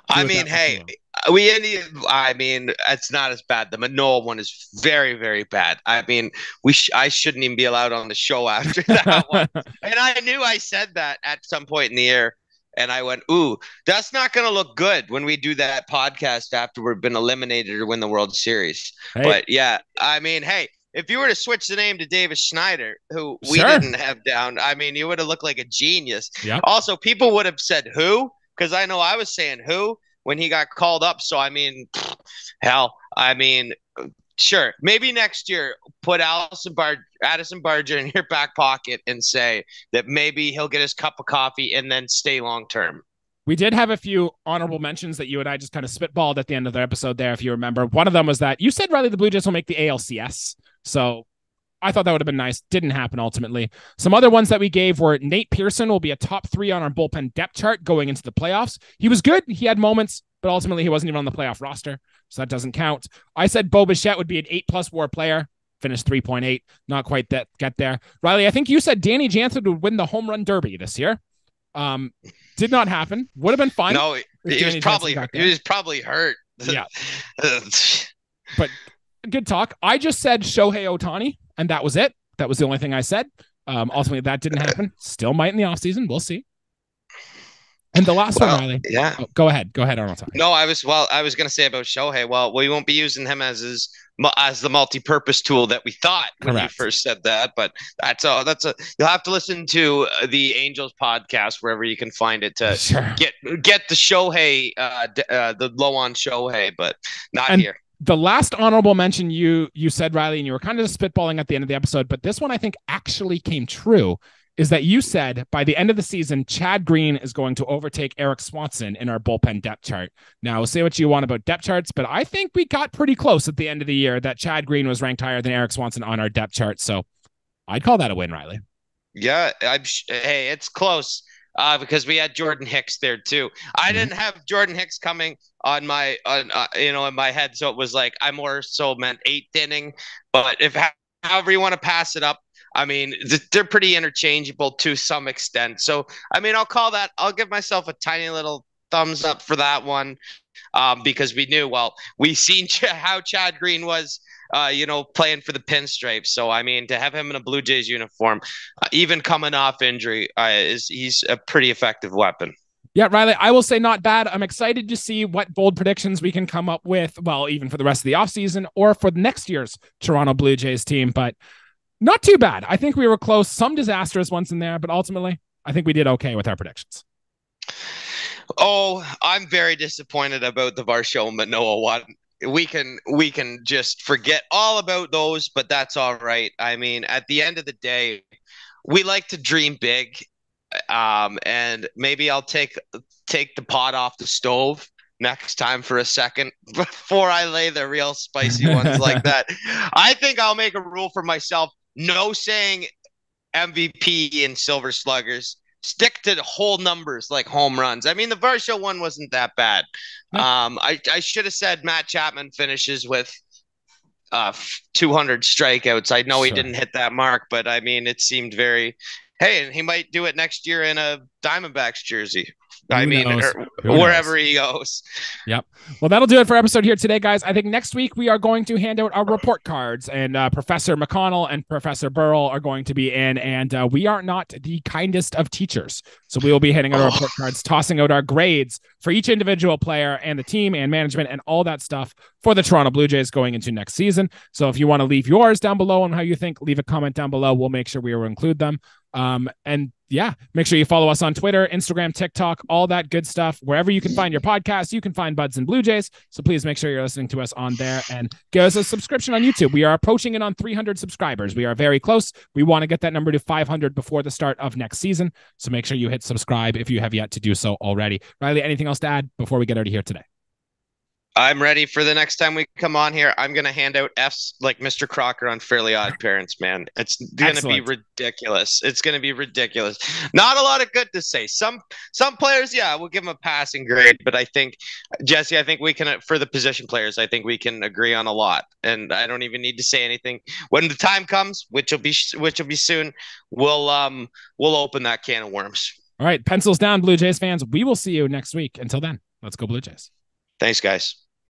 I mean, hey, it's not as bad. The Manoah one is very, very bad. I mean, I shouldn't even be allowed on the show after that one. And I knew I said that at some point in the year. And I went, ooh, that's not going to look good when we do that podcast after we've been eliminated or win the World Series. Hey. But yeah, I mean, hey, if you were to switch the name to Davis Schneider, who we didn't have down, I mean, you would have looked like a genius. Yep. Also, people would have said who, because I know I was saying who when he got called up. So, I mean, sure. Maybe next year, put Addison Barger in your back pocket and say that maybe he'll get his cup of coffee and then stay long term. We did have a few honorable mentions that you and I just kind of spitballed at the end of the episode there, if you remember. One of them was that you said, Riley, the Blue Jays will make the ALCS. So I thought that would have been nice. Didn't happen ultimately. Some other ones that we gave were Nate Pearson will be a top 3 on our bullpen depth chart going into the playoffs. He was good. He had moments, but ultimately he wasn't even on the playoff roster, so that doesn't count. I said Bo Bichette would be an 8+ WAR player. Finished 3.8. Not quite that get there. Riley, I think you said Danny Jansen would win the home run derby this year. Did not happen. Would have been fun. No, he was probably hurt. Yeah. But good talk. I just said Shohei Ohtani, and that was it. That was the only thing I said. Ultimately, that didn't happen. Still might in the offseason. We'll see. And the last one, Riley. Yeah. Oh, go ahead, Arnold. No, I was going to say about Shohei. Well, we won't be using him as the multi-purpose tool that we thought when you first said that. But you'll have to listen to the Angels podcast wherever you can find it to get the Shohei, the low on Shohei, but not here. The last honorable mention you said, Riley, and you were kind of just spitballing at the end of the episode, but this one I think actually came true, is that you said by the end of the season, Chad Green is going to overtake Eric Swanson in our bullpen depth chart. Now, say what you want about depth charts, but I think we got pretty close at the end of the year that Chad Green was ranked higher than Eric Swanson on our depth chart. So I'd call that a win, Riley. Yeah, hey, it's close because we had Jordan Hicks there too. I didn't have Jordan Hicks coming in my head, so it was like I more so meant 8th inning. But however you want to pass it up, I mean, they're pretty interchangeable to some extent. So, I mean, I'll give myself a tiny little thumbs up for that one because we seen how Chad Green was, playing for the Pinstripes. So, I mean, to have him in a Blue Jays uniform, even coming off injury, he's a pretty effective weapon. Yeah, Riley, I will say not bad. I'm excited to see what bold predictions we can come up with, well, even for the rest of the offseason or for next year's Toronto Blue Jays team. But not too bad. I think we were close. Some disastrous ones in there, but ultimately, I think we did okay with our predictions. Oh, I'm very disappointed about the Varsho Manoah one. We can just forget all about those, but that's all right. I mean, at the end of the day, we like to dream big, and maybe I'll take the pot off the stove next time for a second before I lay the real spicy ones like that. I think I'll make a rule for myself. No saying MVP and Silver Sluggers. Stick to whole numbers like home runs. I mean, the Varsho one wasn't that bad. I should have said Matt Chapman finishes with 200 strikeouts. I know he didn't hit that mark, but I mean, it seemed very. Hey, and he might do it next year in a Diamondbacks jersey. Wherever he goes. Yep. Well, that'll do it for episode here today, guys. I think next week we are going to hand out our report cards, and Professor McConnell and Professor Burrell are going to be in, and we are not the kindest of teachers. So we will be handing out our report cards, tossing out our grades for each individual player and the team and management and all that stuff for the Toronto Blue Jays going into next season. So if you want to leave yours down below on how you think, leave a comment down below. We'll make sure we will include them. And yeah, make sure you follow us on Twitter, Instagram, TikTok, all that good stuff. Wherever you can find your podcast, you can find Buds and Blue Jays. So please make sure you're listening to us on there and give us a subscription on YouTube. We are approaching it on 300 subscribers. We are very close. We want to get that number to 500 before the start of next season. So make sure you hit subscribe if you have yet to do so already. Riley, anything else to add before we get out of here today? I'm ready for the next time we come on here. I'm going to hand out F's like Mr. Crocker on Fairly Odd Parents, man. It's going to be ridiculous. It's going to be ridiculous. Not a lot of good to say. Some players, yeah, we'll give them a passing grade. But I think, Jesse, we can, for the position players, I think we can agree on a lot. And I don't even need to say anything. When the time comes, which will be soon, we'll open that can of worms. All right, pencils down, Blue Jays fans. We will see you next week. Until then, let's go Blue Jays. Thanks, guys.